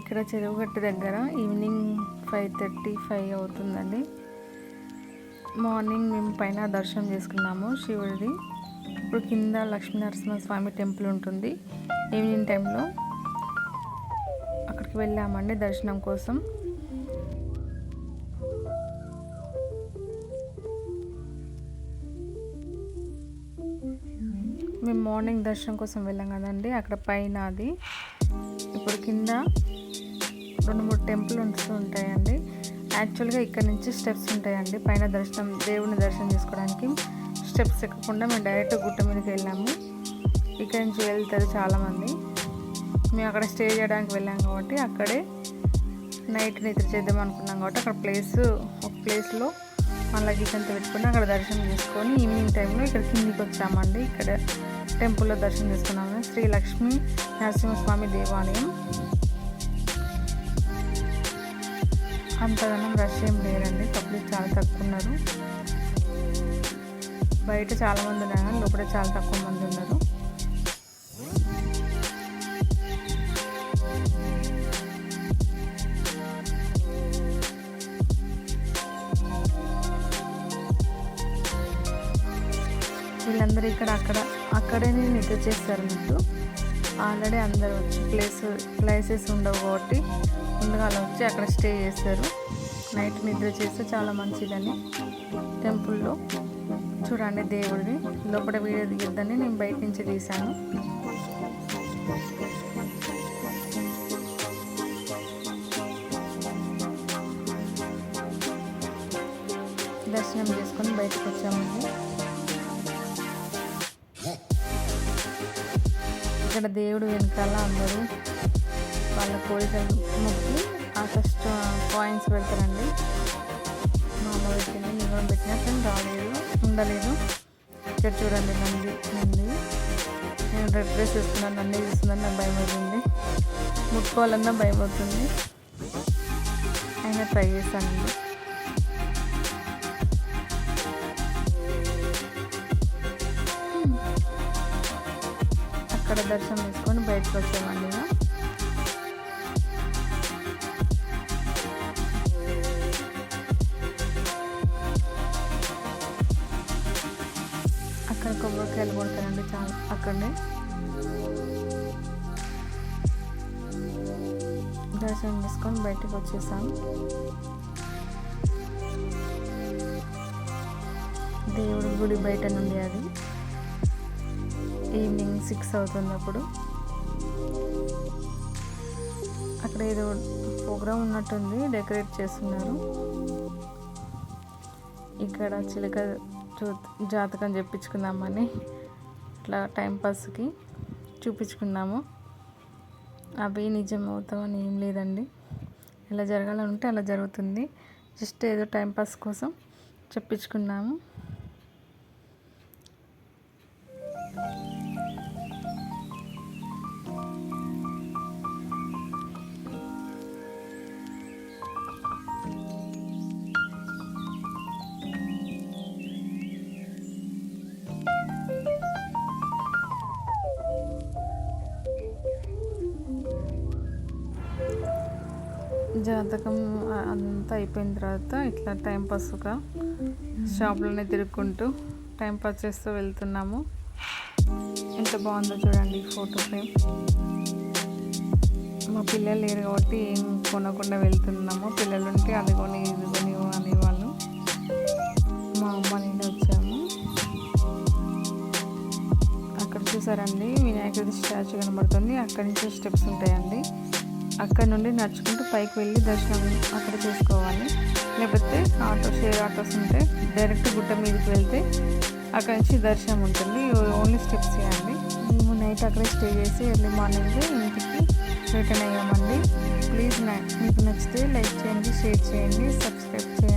ఇక్కడ చెరువుగట్టు దగ్గర ఈవినింగ్ 5:35 అవుతుందండి. మార్నింగ్ మేము పైన దర్శనం చేసుకున్నాము శివుడిది. ఇప్పుడు కింద లక్ష్మీనరసింహస్వామి టెంపుల్ ఉంటుంది. ఈవినింగ్ టైంలో అక్కడికి వెళ్ళామండి దర్శనం కోసం. మేము మార్నింగ్ దర్శనం కోసం వెళ్ళాం కదండి, అక్కడ పైన అది. ఇప్పుడు కింద 2-3 టెంపుల్స్ ఉంటాయండి. యాక్చువల్గా ఇక్కడ నుంచి స్టెప్స్ ఉంటాయండి పైన దేవుని దర్శనం చేసుకోవడానికి. స్టెప్స్ ఎక్కకుండా మేము డైరెక్ట్ గుట్ట మీదకి వెళ్ళాము. ఇక్కడ నుంచి వెళ్తారు చాలామంది. మేము అక్కడ స్టే చేయడానికి వెళ్ళాం కాబట్టి అక్కడే నైట్ నిద్ర చేద్దాం అనుకున్నాం కాబట్టి అక్కడ ఒక ప్లేస్లో మన లగేజ్ అంతా పెట్టుకుని అక్కడ దర్శనం చేసుకొని ఈవినింగ్ టైంలో ఇక్కడ కిందికి వచ్చామండి. ఇక్కడ టెంపుల్లో దర్శనం చేసుకున్నాము. శ్రీ లక్ష్మీ నరసింహస్వామి దేవాలయం. అంతగానం రష్ ఏం లేరండి, పబ్లిక్ చాలా తక్కువ ఉన్నారు. బయట చాలామంది ఉన్నారు, లోపల చాలా తక్కువ మంది ఉన్నారు. వీళ్ళందరూ అక్కడే నిద్ర చేస్తారు అన్నట్టు. ఆల్రెడీ అందరూ వచ్చి ప్లేసెస్ ఉండవు కాబట్టి ముందుగా అలా వచ్చి అక్కడ స్టే చేస్తారు. నైట్ నిద్ర చేస్తే చాలా మంచిదని టెంపుల్లో. చూడండి దేవుడిని లోపల వీడియో దిగద్దని నేను బయట నుంచి తీశాను. దర్శనం చేసుకొని బయటకు వచ్చామండి. ఇక్కడ దేవుడు వెనకాల అందరూ వాళ్ళ కోరికలు మొక్కి ఆ ఫస్ట్ కాయిన్స్ పెడతారండి. మా అమ్మ పెట్టింది, నేను పెట్టినా కానీ ఉండలేదు. ఇక్కడ చూడండి నంది. నేను రెడ్ డ్రెస్ వేసుకున్నాను, నంది చూస్తున్నాను, నాకు భయం అవుతుంది. ముట్టుకోవాలన్నా భయం అవుతుంది, అయినా ట్రై చేశానండి. అక్కడ దర్శనం చేసుకొని బయటకు వచ్చామండి. అక్కడ కొబ్బరికాయలు కొడతారండి చాలా. అక్కడనే దర్శనం చేసుకొని బయటకు వచ్చేసాం. దేవుడి గుడి బయట నుండి అది. ఈవినింగ్ 6 అవుతుంది. అప్పుడు అక్కడ ఏదో ప్రోగ్రామ్ ఉన్నట్టుంది, డెకరేట్ చేస్తున్నారు. ఇక్కడ చిలక జాతకం చెప్పించుకుందామని ఇట్లా టైంపాస్కి చూపించుకున్నాము. అవి నిజం అవుతామని ఏం లేదండి, ఎలా జరగాలంటే అలా జరుగుతుంది. జస్ట్ ఏదో టైంపాస్ కోసం చెప్పించుకున్నాము. జాతకం అంతా అయిపోయిన తర్వాత ఇట్లా టైంపాస్గా షాప్లోనే తిరుగుకుంటూ టైంపాస్ చేస్తూ వెళ్తున్నాము. ఎంత బాగుందో చూడండి ఫోటో ఫ్రేమ్. మా పిల్లలు లేరు కాబట్టి ఏం కొనకుండా వెళ్తున్నాము. పిల్లలు ఉంటే అది కొని ఇది కొని అనేవాళ్ళు. మా అమ్మ నేను వచ్చాము. అక్కడ చూసారండి వినాయకుడి స్టాచ్యూ కనబడుతుంది. అక్కడి నుంచి స్టెప్స్ ఉంటాయండి. అక్కడ నుండి నడుచుకుంటూ పైకి వెళ్ళి దర్శనం అక్కడ చేసుకోవాలి. లేకపోతే షేర్ ఆటోస్ ఉంటే డైరెక్ట్ గుట్ట మీదకి వెళ్తే అక్కడ నుంచి దర్శనం ఉంటుంది. ఓన్లీ స్టెప్స్ చేయండి. మేము నైట్ అక్కడే స్టే చేసి ఎర్లీ మార్నింగ్ ఇంటికి రిటర్న్ అయ్యామండి. ప్లీజ్ మీకు నచ్చితే లైక్ చేయండి, షేర్ చేయండి, సబ్స్క్రైబ్ చేయండి.